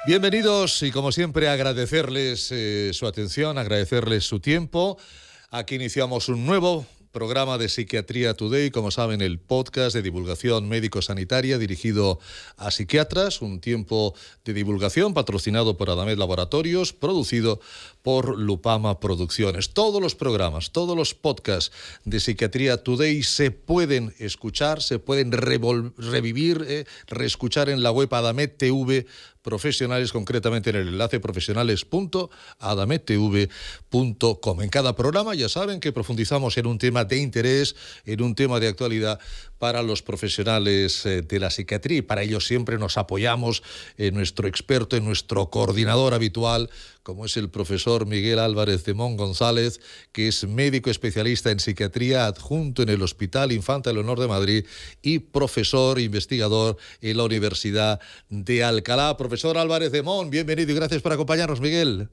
Bienvenidos y como siempre agradecerles su atención, agradecerles su tiempo. Aquí iniciamos un nuevo programa de Psiquiatría Today, como saben, el podcast de divulgación médico-sanitaria dirigido a psiquiatras, un tiempo de divulgación patrocinado por Adamet Laboratorios, producido por Lupama Producciones. Todos los programas, todos los podcasts de Psiquiatría Today se pueden escuchar, se pueden revivir, reescuchar en la web Adamet TV Profesionales, concretamente en el enlace profesionales.adamettv.com. En cada programa ya saben que profundizamos en un tema de interés, en un tema de actualidad para los profesionales de la psiquiatría, y para ello siempre nos apoyamos en nuestro experto, en nuestro coordinador habitual, como es el profesor Miguel Álvarez de Mon González, que es médico especialista en psiquiatría adjunto en el Hospital Infanta Leonor de Madrid y profesor investigador en la Universidad de Alcalá. Profesor Álvarez de Mon, bienvenido y gracias por acompañarnos, Miguel.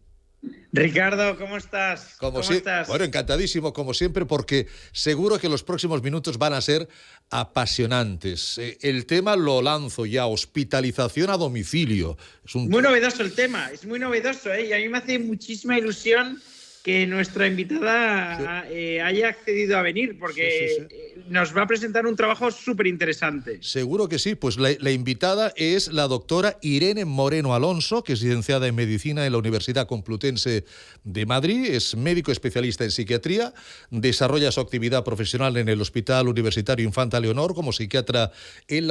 Ricardo, ¿cómo estás? ¿Cómo estás? Bueno, encantadísimo, como siempre, porque seguro que los próximos minutos van a ser apasionantes. El tema lo lanzo ya, hospitalización a domicilio. Muy novedoso el tema, es muy novedoso, y a mí me hace muchísima ilusión que nuestra invitada haya accedido a venir, porque nos va a presentar un trabajo súper interesante. Seguro que sí. Pues la invitada es la doctora Irene Moreno Alonso, que es licenciada en Medicina en la Universidad Complutense de Madrid, es médico especialista en psiquiatría, desarrolla su actividad profesional en el Hospital Universitario Infanta Leonor como psiquiatra en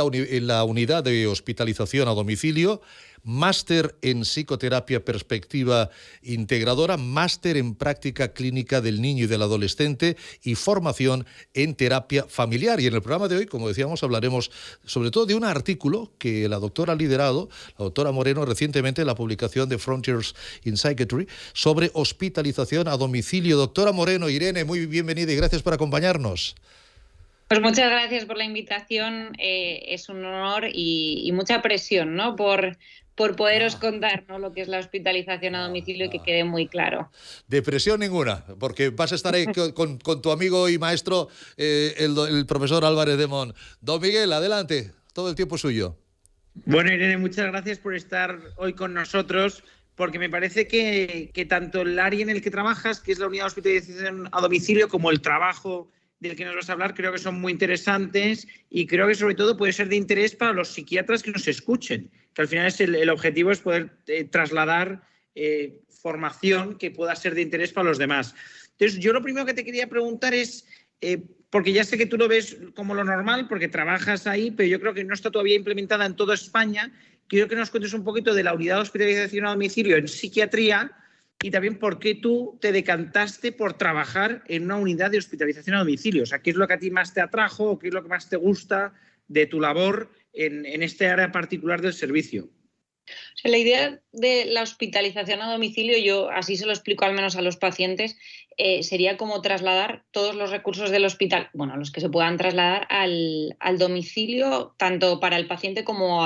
la unidad de hospitalización a domicilio, máster en psicoterapia perspectiva integradora, máster en práctica clínica del niño y del adolescente y formación en terapia familiar. Y en el programa de hoy, como decíamos, hablaremos sobre todo de un artículo que la doctora ha liderado, la doctora Moreno, recientemente en la publicación de Frontiers in Psychiatry, sobre hospitalización a domicilio. Doctora Moreno, Irene, muy bienvenida y gracias por acompañarnos. Pues muchas gracias por la invitación, es un honor y mucha presión, ¿no? Por poderos contar, ¿no?, lo que es la hospitalización a domicilio y que quede muy claro. De presión ninguna, porque vas a estar ahí con tu amigo y maestro, el profesor Álvarez de Mon. Don Miguel, adelante, todo el tiempo es suyo. Bueno, Irene, muchas gracias por estar hoy con nosotros, porque me parece que tanto el área en el que trabajas, que es la unidad de hospitalización a domicilio, como el trabajo del que nos vas a hablar, creo que son muy interesantes y creo que sobre todo puede ser de interés para los psiquiatras que nos escuchen, que al final es el objetivo es poder trasladar formación que pueda ser de interés para los demás. Entonces, yo lo primero que te quería preguntar es, porque ya sé que tú lo ves como lo normal, porque trabajas ahí, pero yo creo que no está todavía implementada en toda España. Quiero que nos cuentes un poquito de la unidad de hospitalización a domicilio en psiquiatría, y también por qué tú te decantaste por trabajar en una unidad de hospitalización a domicilio. O sea, ¿qué es lo que a ti más te atrajo o qué es lo que más te gusta de tu labor en este área particular del servicio? O sea, la idea de la hospitalización a domicilio, yo así se lo explico al menos a los pacientes, sería como trasladar todos los recursos del hospital, bueno, los que se puedan trasladar al domicilio, tanto para el paciente como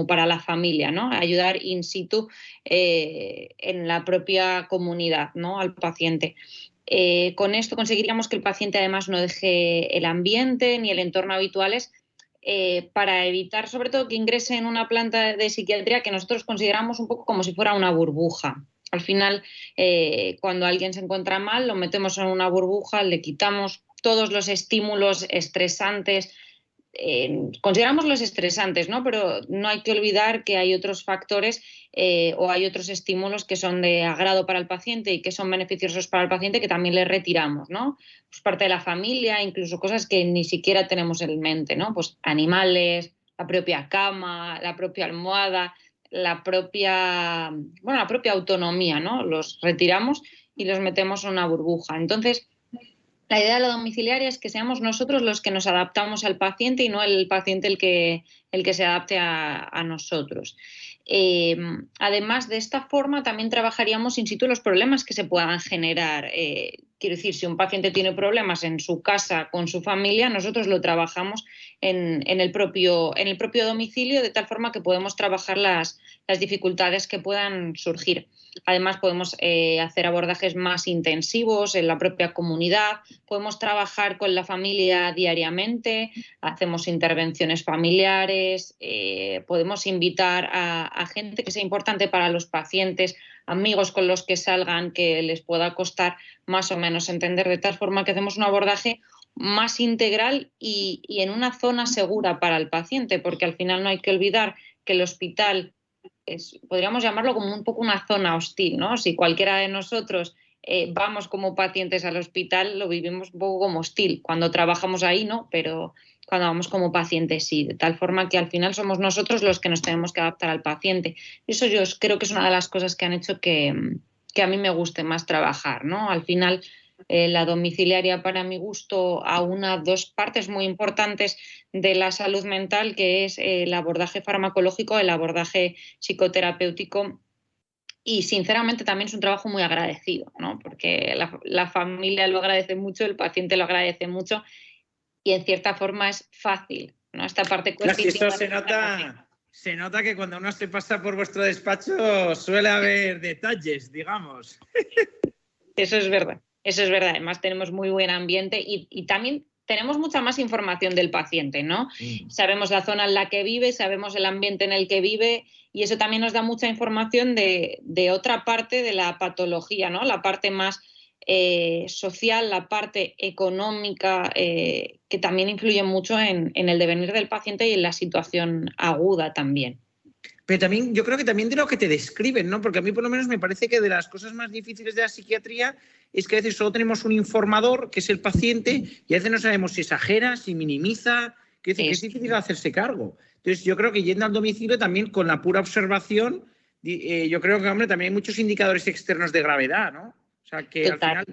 para la familia, ¿no? Ayudar in situ en la propia comunidad, ¿no?, al paciente. Con esto conseguiríamos que el paciente además no deje el ambiente ni el entorno habituales, para evitar sobre todo que ingrese en una planta de psiquiatría que nosotros consideramos un poco como si fuera una burbuja. Al final, cuando alguien se encuentra mal, lo metemos en una burbuja, le quitamos todos los estímulos estresantes, consideramos los estresantes, ¿no?, pero no hay que olvidar que hay otros factores o hay otros estímulos que son de agrado para el paciente y que son beneficiosos para el paciente que también le retiramos, ¿no? Pues parte de la familia, incluso cosas que ni siquiera tenemos en mente, ¿no? Pues animales, la propia cama, la propia almohada, la propia autonomía, ¿no? Los retiramos y los metemos en una burbuja. Entonces, la idea de la domiciliaria es que seamos nosotros los que nos adaptamos al paciente y no el paciente el que se adapte a nosotros. Además, de esta forma también trabajaríamos in situ los problemas que se puedan generar. Quiero decir, si un paciente tiene problemas en su casa con su familia, nosotros lo trabajamos en el propio domicilio, de tal forma que podemos trabajar las las dificultades que puedan surgir. Además, podemos hacer abordajes más intensivos en la propia comunidad, podemos trabajar con la familia diariamente, hacemos intervenciones familiares, podemos invitar a gente que sea importante para los pacientes, amigos con los que salgan, que les pueda costar más o menos entender, de tal forma que hacemos un abordaje más integral y en una zona segura para el paciente, porque al final no hay que olvidar que el hospital podríamos llamarlo como un poco una zona hostil, ¿no? Si cualquiera de nosotros vamos como pacientes al hospital, lo vivimos un poco como hostil. Cuando trabajamos ahí, ¿no? Pero cuando vamos como pacientes, sí. De tal forma que al final somos nosotros los que nos tenemos que adaptar al paciente. Eso yo creo que es una de las cosas que han hecho que a mí me guste más trabajar, ¿no? Al final, la domiciliaria, para mi gusto, aúna dos partes muy importantes de la salud mental, que es el abordaje farmacológico, el abordaje psicoterapéutico, y sinceramente también es un trabajo muy agradecido, ¿no? Porque la familia lo agradece mucho, el paciente lo agradece mucho y en cierta forma es fácil, ¿no? Esta parte coercitiva. Eso se nota que cuando uno se pasa por vuestro despacho suele haber detalles, digamos. Eso es verdad. Eso es verdad, además tenemos muy buen ambiente y también tenemos mucha más información del paciente, ¿no? Sabemos la zona en la que vive, sabemos el ambiente en el que vive y eso también nos da mucha información de otra parte de la patología, ¿no? La parte más social, la parte económica, que también influye mucho en el devenir del paciente y en la situación aguda también. Pero también, yo creo que también de lo que te describen, ¿no? Porque a mí por lo menos me parece que de las cosas más difíciles de la psiquiatría es que a veces solo tenemos un informador, que es el paciente, y a veces no sabemos si exagera, si minimiza, que es difícil hacerse cargo. Entonces yo creo que yendo al domicilio también con la pura observación, yo creo que, hombre, también hay muchos indicadores externos de gravedad, ¿no? O sea, que al final...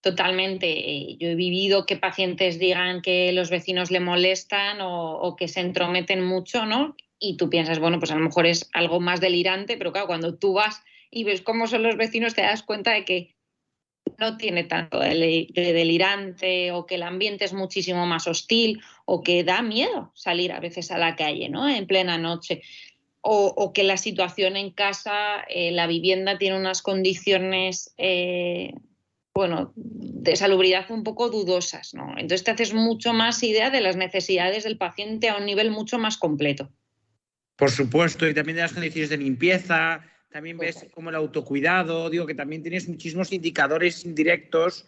Totalmente. Yo he vivido que pacientes digan que los vecinos le molestan o que se entrometen mucho, ¿no? Y tú piensas, bueno, pues a lo mejor es algo más delirante, pero claro, cuando tú vas y ves cómo son los vecinos te das cuenta de que no tiene tanto de delirante o que el ambiente es muchísimo más hostil o que da miedo salir a veces a la calle, ¿no? En plena noche. O que la situación en casa, la vivienda tiene unas condiciones... de salubridad un poco dudosas, ¿no? Entonces te haces mucho más idea de las necesidades del paciente a un nivel mucho más completo. Por supuesto, y también de las condiciones de limpieza, también ves como el autocuidado, digo que también tienes muchísimos indicadores indirectos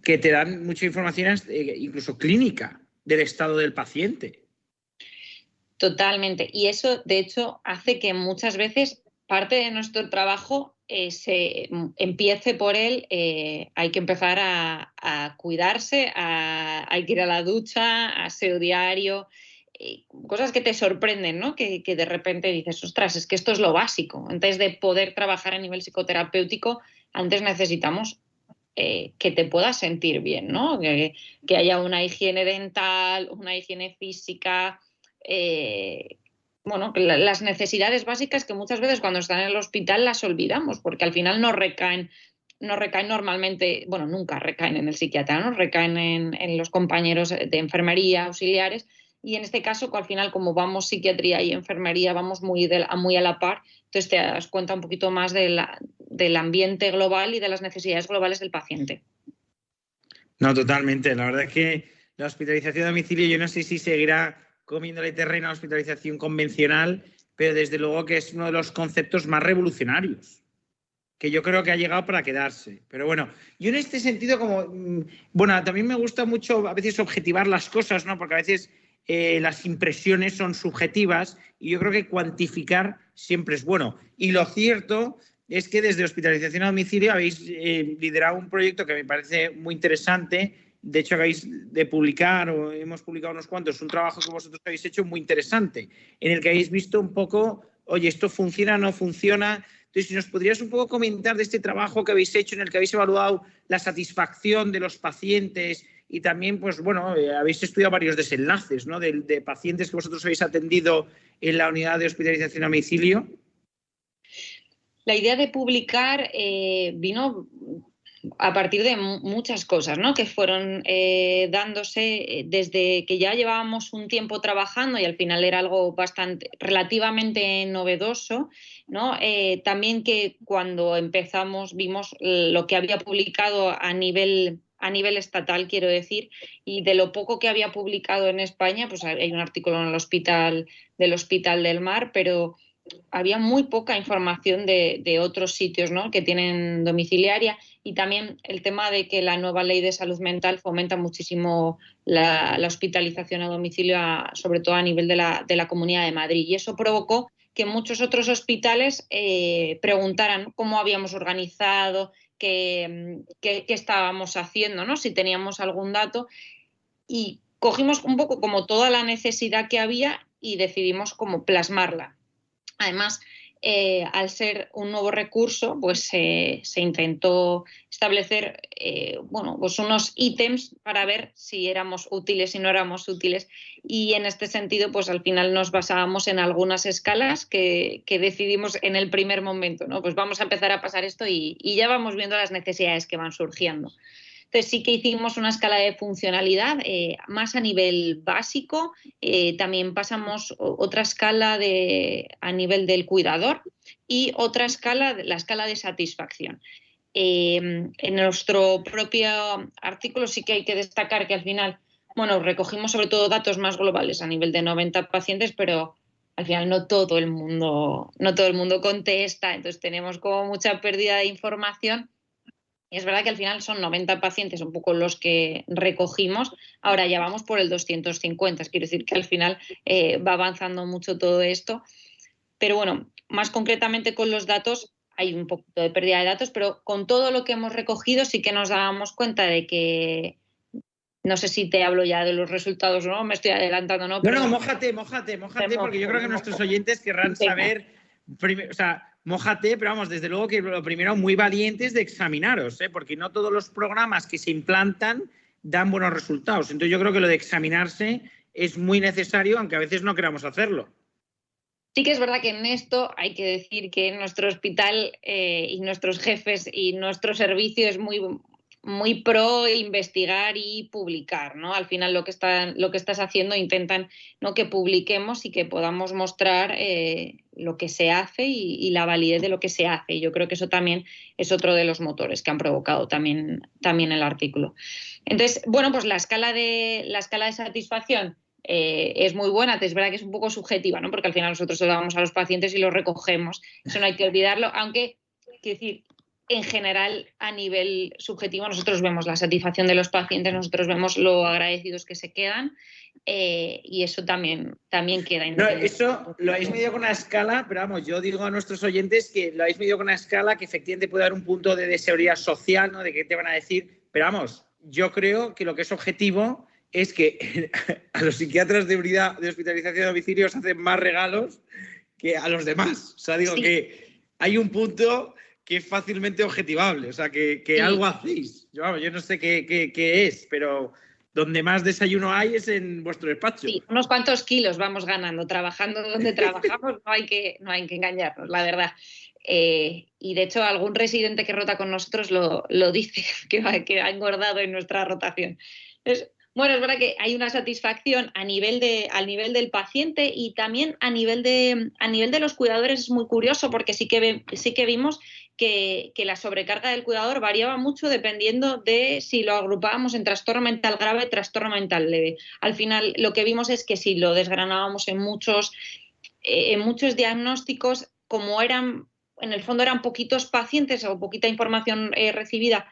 que te dan mucha información, incluso clínica, del estado del paciente. Totalmente, y eso de hecho hace que muchas veces parte de nuestro trabajo se empiece por él, hay que empezar a cuidarse, hay que ir a la ducha, aseo diario, cosas que te sorprenden, ¿no? Que de repente dices, ostras, es que esto es lo básico. Antes de poder trabajar a nivel psicoterapéutico, antes necesitamos que te puedas sentir bien, ¿no? Que haya una higiene dental, una higiene física, las necesidades básicas que muchas veces cuando están en el hospital las olvidamos, porque al final no recaen normalmente, bueno, nunca recaen en el psiquiatra, ¿no? Recaen en los compañeros de enfermería, auxiliares, y en este caso, al final, como vamos psiquiatría y enfermería, vamos muy a la par, entonces te das cuenta un poquito más del ambiente global y de las necesidades globales del paciente. No, totalmente. La verdad es que la hospitalización a domicilio, yo no sé si seguirá comiéndole terreno a la hospitalización convencional, pero desde luego que es uno de los conceptos más revolucionarios, que yo creo que ha llegado para quedarse. Pero bueno, yo en este sentido, también me gusta mucho a veces objetivar las cosas, ¿no? Porque a veces las impresiones son subjetivas y yo creo que cuantificar siempre es bueno. Y lo cierto es que desde hospitalización a domicilio habéis liderado un proyecto que me parece muy interesante. De hecho, acabáis de publicar, o hemos publicado unos cuantos, un trabajo que vosotros habéis hecho muy interesante, en el que habéis visto un poco, oye, ¿esto funciona o no funciona? Entonces, si nos podrías un poco comentar de este trabajo que habéis hecho, en el que habéis evaluado la satisfacción de los pacientes y también, pues bueno, habéis estudiado varios desenlaces, ¿no? de pacientes que vosotros habéis atendido en la unidad de hospitalización a domicilio. La idea de publicar vino a partir de muchas cosas, ¿no?, que fueron dándose desde que ya llevábamos un tiempo trabajando y al final era algo relativamente novedoso, ¿no? También que cuando empezamos vimos lo que había publicado a nivel estatal, quiero decir, y de lo poco que había publicado en España, pues hay un artículo en el del Hospital del Mar, pero había muy poca información de otros sitios, ¿no?, que tienen domiciliaria, y también el tema de que la nueva ley de salud mental fomenta muchísimo la hospitalización a domicilio, sobre todo a nivel de la Comunidad de Madrid, y eso provocó que muchos otros hospitales preguntaran cómo habíamos organizado, qué estábamos haciendo, ¿no?, si teníamos algún dato, y cogimos un poco como toda la necesidad que había y decidimos como plasmarla. Además, al ser un nuevo recurso, pues se intentó establecer pues unos ítems para ver si éramos útiles y no éramos útiles. Y en este sentido, pues al final nos basábamos en algunas escalas que decidimos en el primer momento, ¿no? Pues vamos a empezar a pasar esto y ya vamos viendo las necesidades que van surgiendo. Entonces sí que hicimos una escala de funcionalidad más a nivel básico, también pasamos otra escala a nivel del cuidador y otra escala, la escala de satisfacción. En nuestro propio artículo sí que hay que destacar que al final, bueno, recogimos sobre todo datos más globales a nivel de 90 pacientes, pero al final no todo el mundo contesta, entonces tenemos como mucha pérdida de información. Y es verdad que al final son 90 pacientes un poco los que recogimos, ahora ya vamos por el 250, quiero decir que al final va avanzando mucho todo esto. Pero bueno, más concretamente con los datos hay un poquito de pérdida de datos, pero con todo lo que hemos recogido sí que nos dábamos cuenta de que, no sé si te hablo ya de los resultados o no, me estoy adelantando, ¿no? No, mójate, porque yo creo que nuestros oyentes querrán saber, o sea, mójate, pero vamos, desde luego que lo primero, muy valientes de examinaros, porque no todos los programas que se implantan dan buenos resultados. Entonces yo creo que lo de examinarse es muy necesario, aunque a veces no queramos hacerlo. Sí que es verdad que en esto hay que decir que nuestro hospital y nuestros jefes y nuestro servicio es muy pro investigar y publicar, ¿no? Al final lo que estás haciendo intentan, ¿no?, que publiquemos y que podamos mostrar lo que se hace y la validez de lo que se hace. Y yo creo que eso también es otro de los motores que han provocado también el artículo. Entonces, bueno, pues la escala de satisfacción es muy buena, es verdad que es un poco subjetiva, ¿no?, porque al final nosotros se lo damos a los pacientes y lo recogemos, eso no hay que olvidarlo, aunque, quiero decir, en general, a nivel subjetivo, nosotros vemos la satisfacción de los pacientes, nosotros vemos lo agradecidos que se quedan y eso también queda. No, eso lo habéis medido con una escala, pero vamos, yo digo a nuestros oyentes que lo habéis medido con una escala que efectivamente puede dar un punto de seguridad social, ¿no?, de qué te van a decir, pero vamos, yo creo que lo que es objetivo es que a los psiquiatras de unidad de hospitalización a domicilio os hacen más regalos que a los demás. O sea, digo que hay un punto que es fácilmente objetivable, o sea, que algo hacéis. Yo no sé qué es, pero donde más desayuno hay es en vuestro despacho. Sí, unos cuantos kilos vamos ganando, trabajando donde trabajamos, no hay que engañarnos, la verdad. Y de hecho, algún residente que rota con nosotros lo dice, que ha engordado en nuestra rotación. Entonces, bueno, es verdad que hay una satisfacción al nivel del paciente y también a nivel de los cuidadores. Es muy curioso porque sí que vimos que la sobrecarga del cuidador variaba mucho dependiendo de si lo agrupábamos en trastorno mental grave, trastorno mental leve. Al final lo que vimos es que si lo desgranábamos en muchos diagnósticos, como en el fondo eran poquitos pacientes o poquita información recibida,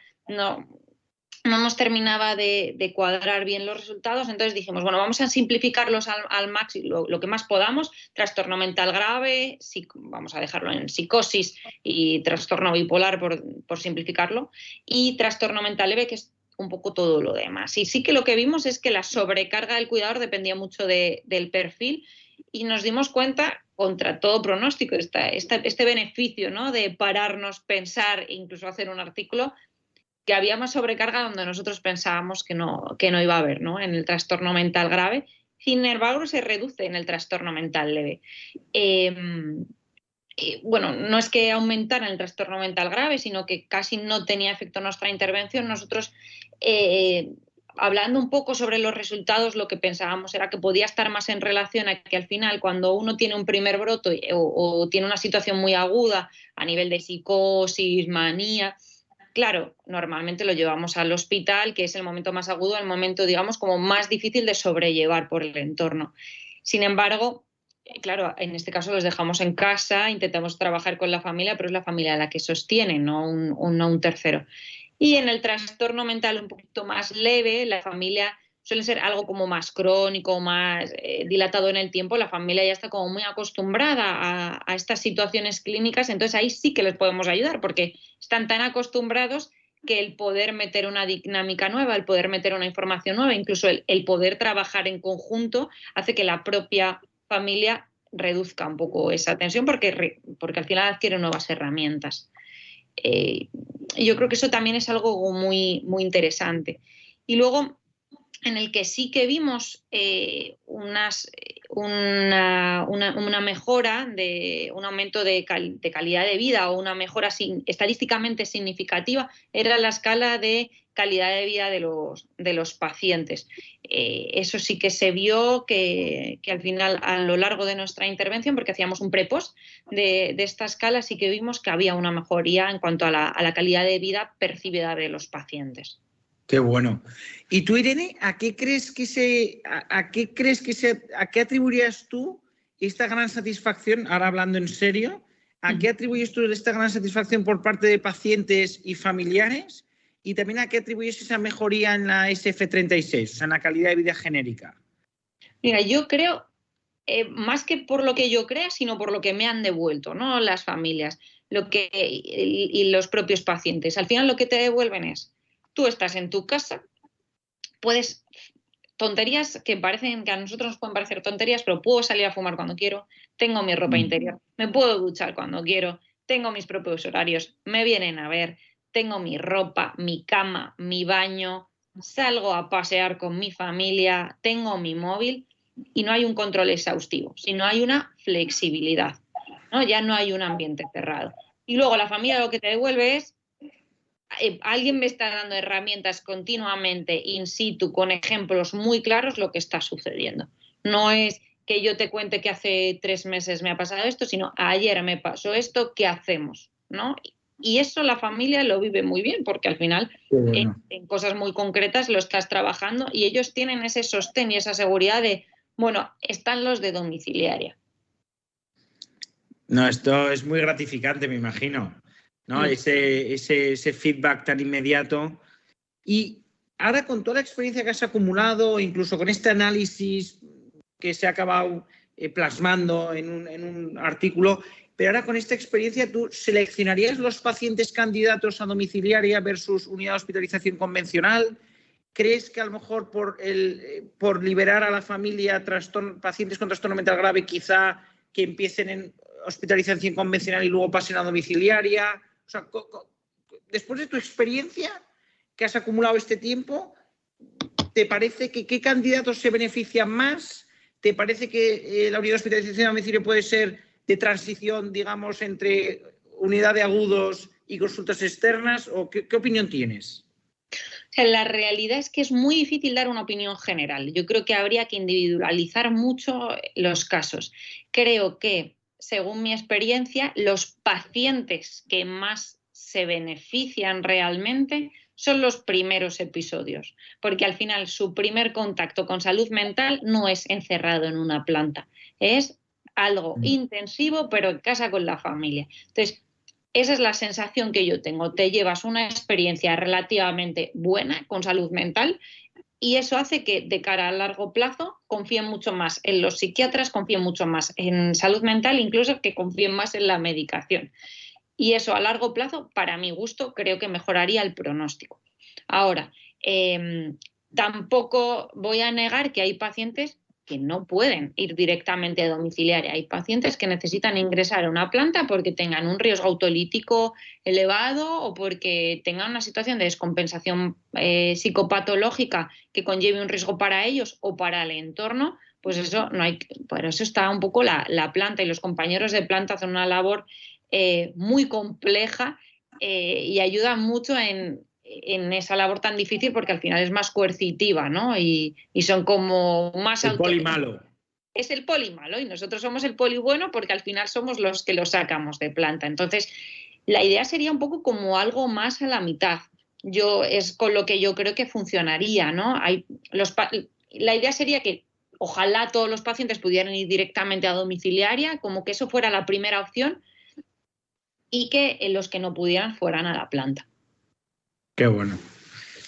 no nos terminaba de cuadrar bien los resultados, entonces dijimos, bueno, vamos a simplificarlos al máximo, lo que más podamos, trastorno mental grave, vamos a dejarlo en psicosis y trastorno bipolar por simplificarlo, y trastorno mental leve, que es un poco todo lo demás. Y sí que lo que vimos es que la sobrecarga del cuidador dependía mucho del perfil y nos dimos cuenta, contra todo pronóstico, este beneficio, ¿no?, de pararnos, pensar e incluso hacer un artículo, que había más sobrecarga donde nosotros pensábamos que no iba a haber, ¿no?, en el trastorno mental grave. Sin embargo, se reduce en el trastorno mental leve. bueno, no es que aumentara el trastorno mental grave, sino que casi no tenía efecto nuestra intervención. Nosotros, hablando un poco sobre los resultados, lo que pensábamos era que podía estar más en relación a que al final, cuando uno tiene un primer brote o tiene una situación muy aguda a nivel de psicosis, manía, claro, normalmente lo llevamos al hospital, que es el momento más agudo, el momento, digamos, como más difícil de sobrellevar por el entorno. Sin embargo, claro, en este caso los dejamos en casa, intentamos trabajar con la familia, pero es la familia la que sostiene, no un tercero. Y en el trastorno mental un poquito más leve, la familia suele ser algo como más crónico, más dilatado en el tiempo, la familia ya está como muy acostumbrada a estas situaciones clínicas, entonces ahí sí que les podemos ayudar, porque están tan acostumbrados que el poder meter una dinámica nueva, el poder meter una información nueva, incluso el poder trabajar en conjunto, hace que la propia familia reduzca un poco esa tensión porque al final adquiere nuevas herramientas. Yo creo que eso también es algo muy, muy interesante. Y luego, en el que sí que vimos una mejora, un aumento de calidad de vida o una mejora estadísticamente significativa, era la escala de calidad de vida de los pacientes. Eso sí que se vio que al final, a lo largo de nuestra intervención, porque hacíamos un pre-post de esta escala, sí que vimos que había una mejoría en cuanto a la calidad de vida percibida de los pacientes. Qué bueno. ¿Y tú, Irene, a qué atribuirías tú esta gran satisfacción, ahora hablando en serio, a qué atribuyes tú esta gran satisfacción por parte de pacientes y familiares? Y también a qué atribuyes esa mejoría en la SF36, o sea, en la calidad de vida genérica. Mira, yo creo, más que por lo que yo crea, sino por lo que me han devuelto, ¿no? Las familias y los propios pacientes. Al final lo que te devuelven es, tú estás en tu casa, puedes, tonterías que parecen que a nosotros nos pueden parecer tonterías, pero puedo salir a fumar cuando quiero, tengo mi ropa interior, me puedo duchar cuando quiero, tengo mis propios horarios, me vienen a ver, tengo mi ropa, mi cama, mi baño, salgo a pasear con mi familia, tengo mi móvil y no hay un control exhaustivo, sino hay una flexibilidad, ¿no? Ya no hay un ambiente cerrado. Y luego la familia lo que te devuelve es alguien me está dando herramientas continuamente in situ con ejemplos muy claros lo que está sucediendo. No es que yo te cuente que hace 3 meses me ha pasado esto, sino ayer me pasó esto, ¿qué hacemos? ¿No? Y eso la familia lo vive muy bien porque al final en cosas muy concretas lo estás trabajando y ellos tienen ese sostén y esa seguridad de, bueno, están los de domiciliaria. No, esto es muy gratificante, me imagino, ¿no? Ese feedback tan inmediato. Y ahora, con toda la experiencia que has acumulado, incluso con este análisis que se ha acabado plasmando en un artículo, pero ahora con esta experiencia, ¿tú seleccionarías los pacientes candidatos a domiciliaria versus unidad de hospitalización convencional? ¿Crees que a lo mejor por liberar a la familia pacientes con trastorno mental grave, quizá que empiecen en hospitalización convencional y luego pasen a domiciliaria? O sea, después de tu experiencia que has acumulado este tiempo, ¿te parece que qué candidatos se benefician más? ¿Te parece que la unidad de hospitalización a domicilio puede ser de transición, digamos, entre unidad de agudos y consultas externas? ¿O qué opinión tienes? O sea, la realidad es que es muy difícil dar una opinión general. Yo creo que habría que individualizar mucho los casos. Creo que, según mi experiencia, los pacientes que más se benefician realmente son los primeros episodios, porque al final su primer contacto con salud mental no es encerrado en una planta, es algo intensivo, pero en casa con la familia. Entonces, esa es la sensación que yo tengo. Te llevas una experiencia relativamente buena con salud mental y eso hace que de cara a largo plazo confíen mucho más en los psiquiatras, confíen mucho más en salud mental, incluso que confíen más en la medicación. Y eso a largo plazo, para mi gusto, creo que mejoraría el pronóstico. Ahora, tampoco voy a negar que hay pacientes que no pueden ir directamente a domiciliaria. Hay pacientes que necesitan ingresar a una planta porque tengan un riesgo autolítico elevado o porque tengan una situación de descompensación psicopatológica que conlleve un riesgo para ellos o para el entorno. Pues eso no hay, por eso está un poco la planta, y los compañeros de planta hacen una labor muy compleja y ayudan mucho en esa labor tan difícil, porque al final es más coercitiva, ¿no? Y son como más el poli malo. Es el poli malo y nosotros somos el poli bueno, porque al final somos los que lo sacamos de planta. Entonces, la idea sería un poco como algo más a la mitad. Es con lo que yo creo que funcionaría, ¿no? La idea sería que ojalá todos los pacientes pudieran ir directamente a domiciliaria, como que eso fuera la primera opción, y que los que no pudieran fueran a la planta. Qué bueno.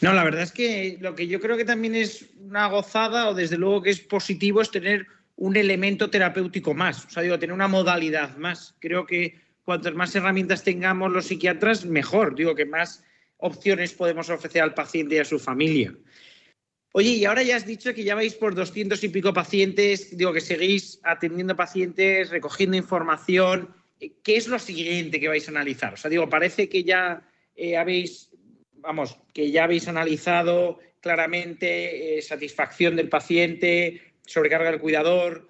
No, la verdad es que lo que yo creo que también es una gozada, o desde luego que es positivo, es tener un elemento terapéutico más. O sea, digo, tener una modalidad más. Creo que cuantas más herramientas tengamos los psiquiatras, mejor. Digo, que más opciones podemos ofrecer al paciente y a su familia. Oye, y ahora ya has dicho que ya vais por 200 y pico pacientes, digo, que seguís atendiendo pacientes, recogiendo información. ¿Qué es lo siguiente que vais a analizar? O sea, digo, parece que ya habéis analizado claramente satisfacción del paciente, sobrecarga del cuidador,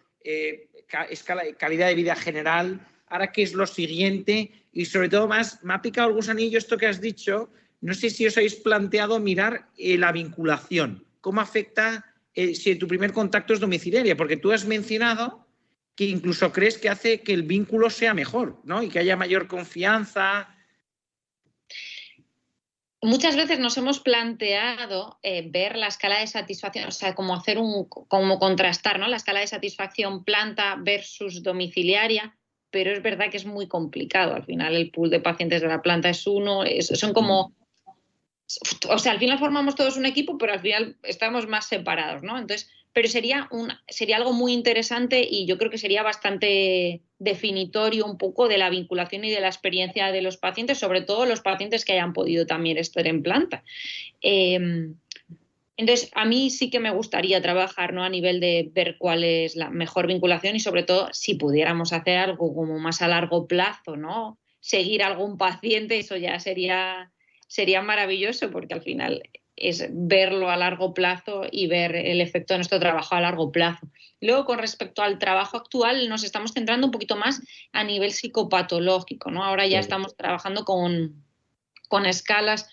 calidad de vida general. Ahora, ¿qué es lo siguiente? Y sobre todo más, me ha picado el gusanillo esto que has dicho. No sé si os habéis planteado mirar la vinculación. ¿Cómo afecta si tu primer contacto es domiciliaria? Porque tú has mencionado que incluso crees que hace que el vínculo sea mejor, ¿no? Y que haya mayor confianza. Muchas veces nos hemos planteado ver la escala de satisfacción, o sea, como contrastar, ¿no? La escala de satisfacción planta versus domiciliaria, pero es verdad que es muy complicado. Al final el pool de pacientes de la planta es uno, son como... O sea, al final formamos todos un equipo, pero al final estamos más separados, ¿no? Entonces, pero sería algo muy interesante, y yo creo que sería bastante definitorio un poco de la vinculación y de la experiencia de los pacientes, sobre todo los pacientes que hayan podido también estar en planta. Entonces, a mí sí que me gustaría trabajar, ¿no? A nivel de ver cuál es la mejor vinculación, y sobre todo si pudiéramos hacer algo como más a largo plazo, ¿no? Seguir a algún paciente, eso ya sería maravilloso, porque al final es verlo a largo plazo y ver el efecto de nuestro trabajo a largo plazo. Luego, con respecto al trabajo actual, nos estamos centrando un poquito más a nivel psicopatológico, ¿no? Ahora ya estamos trabajando con escalas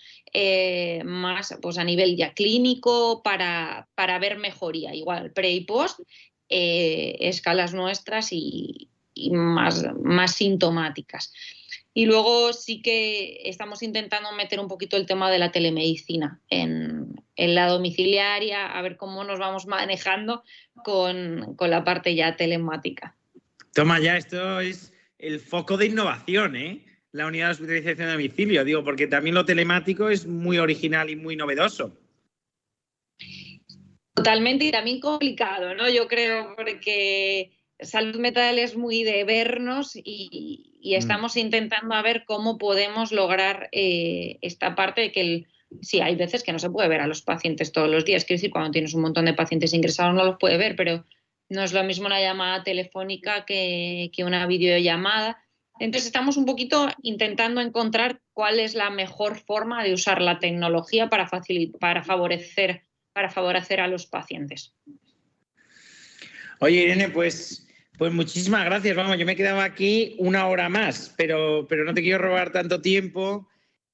más pues a nivel ya clínico para ver mejoría, igual pre y post, escalas nuestras y más sintomáticas. Y luego sí que estamos intentando meter un poquito el tema de la telemedicina en la domiciliaria, a ver cómo nos vamos manejando con la parte ya telemática. Toma ya, esto es el foco de innovación, ¿eh? La unidad de hospitalización a domicilio, digo, porque también lo telemático es muy original y muy novedoso. Totalmente, y también complicado, ¿no? Yo creo, porque salud mental es muy de vernos y estamos intentando a ver cómo podemos lograr esta parte de que sí, hay veces que no se puede ver a los pacientes todos los días. Quiero decir, cuando tienes un montón de pacientes ingresados no los puede ver, pero no es lo mismo una llamada telefónica que una videollamada. Entonces estamos un poquito intentando encontrar cuál es la mejor forma de usar la tecnología para favorecer a los pacientes. Oye, Irene, pues muchísimas gracias. Vamos, yo me quedaba aquí una hora más, pero no te quiero robar tanto tiempo.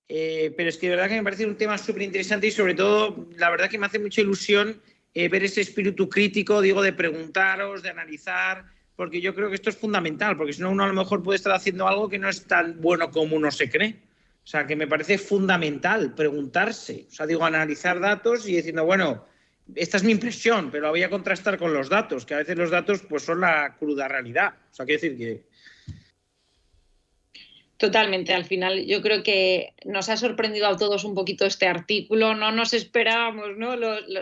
Pero es que de verdad que me parece un tema súper interesante, y sobre todo, la verdad que me hace mucha ilusión ver ese espíritu crítico, digo, de preguntaros, de analizar, porque yo creo que esto es fundamental, porque si no, uno a lo mejor puede estar haciendo algo que no es tan bueno como uno se cree. O sea, que me parece fundamental preguntarse, o sea, digo, analizar datos y diciendo, bueno, esta es mi impresión, pero la voy a contrastar con los datos, que a veces los datos pues son la cruda realidad. O sea, quiero decir que... Totalmente, al final yo creo que nos ha sorprendido a todos un poquito este artículo, no nos esperábamos, ¿no?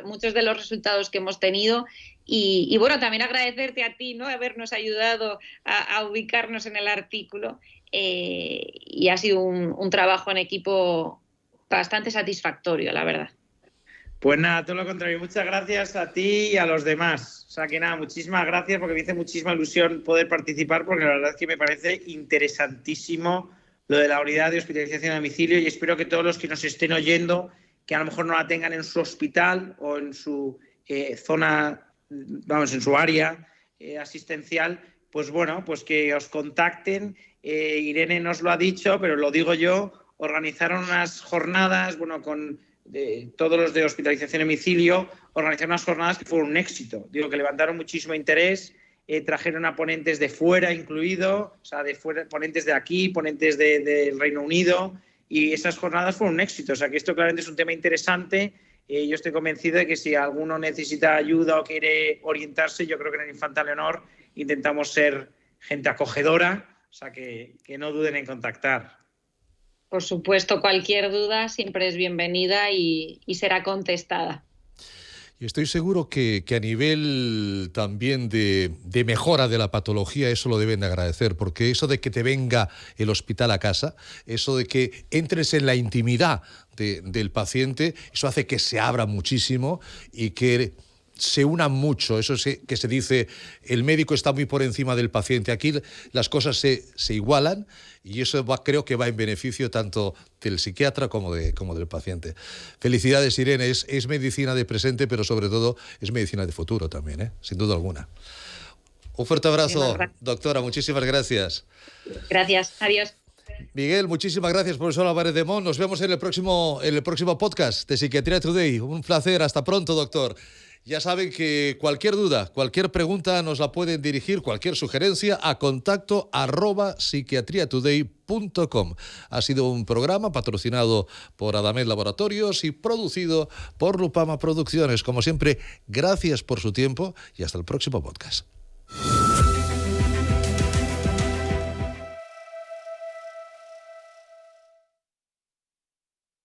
Muchos de los resultados que hemos tenido, y bueno, también agradecerte a ti, ¿no? Habernos ayudado a ubicarnos en el artículo, y ha sido un trabajo en equipo bastante satisfactorio, la verdad. Pues nada, todo lo contrario. Muchas gracias a ti y a los demás. O sea que nada, muchísimas gracias porque me hizo muchísima ilusión poder participar porque la verdad es que me parece interesantísimo lo de la unidad de hospitalización a domicilio y espero que todos los que nos estén oyendo, que a lo mejor no la tengan en su hospital o en su zona, vamos, en su área asistencial, pues bueno, pues que os contacten. Irene nos lo ha dicho, pero lo digo yo, organizaron unas jornadas, bueno, con todos los de hospitalización a domicilio, organizaron unas jornadas que fueron un éxito. Digo que levantaron muchísimo interés, trajeron a ponentes de fuera incluido, o sea, de fuera, ponentes de aquí, ponentes del Reino Unido, y esas jornadas fueron un éxito. O sea, que esto claramente es un tema interesante. Yo estoy convencido de que si alguno necesita ayuda o quiere orientarse, yo creo que en el Infanta Leonor intentamos ser gente acogedora, o sea, que no duden en contactar. Por supuesto, cualquier duda siempre es bienvenida y será contestada. Y estoy seguro que a nivel también de mejora de la patología eso lo deben de agradecer, porque eso de que te venga el hospital a casa, eso de que entres en la intimidad del paciente, eso hace que se abra muchísimo y que se unan mucho. Eso que se dice, el médico está muy por encima del paciente. Aquí las cosas se igualan y eso creo que va en beneficio tanto del psiquiatra como del paciente. Felicidades, Irene. Es medicina de presente, pero sobre todo es medicina de futuro también, sin duda alguna. Un fuerte abrazo, doctora. Muchísimas gracias. Gracias. Adiós. Miguel, muchísimas gracias, profesor Álvarez de Mon. Nos vemos en el próximo podcast de Psiquiatría Today. Un placer. Hasta pronto, doctor. Ya saben que cualquier duda, cualquier pregunta nos la pueden dirigir, cualquier sugerencia a contacto@psiquiatriatoday.com. Ha sido un programa patrocinado por Adamed Laboratorios y producido por Lupama Producciones. Como siempre, gracias por su tiempo y hasta el próximo podcast.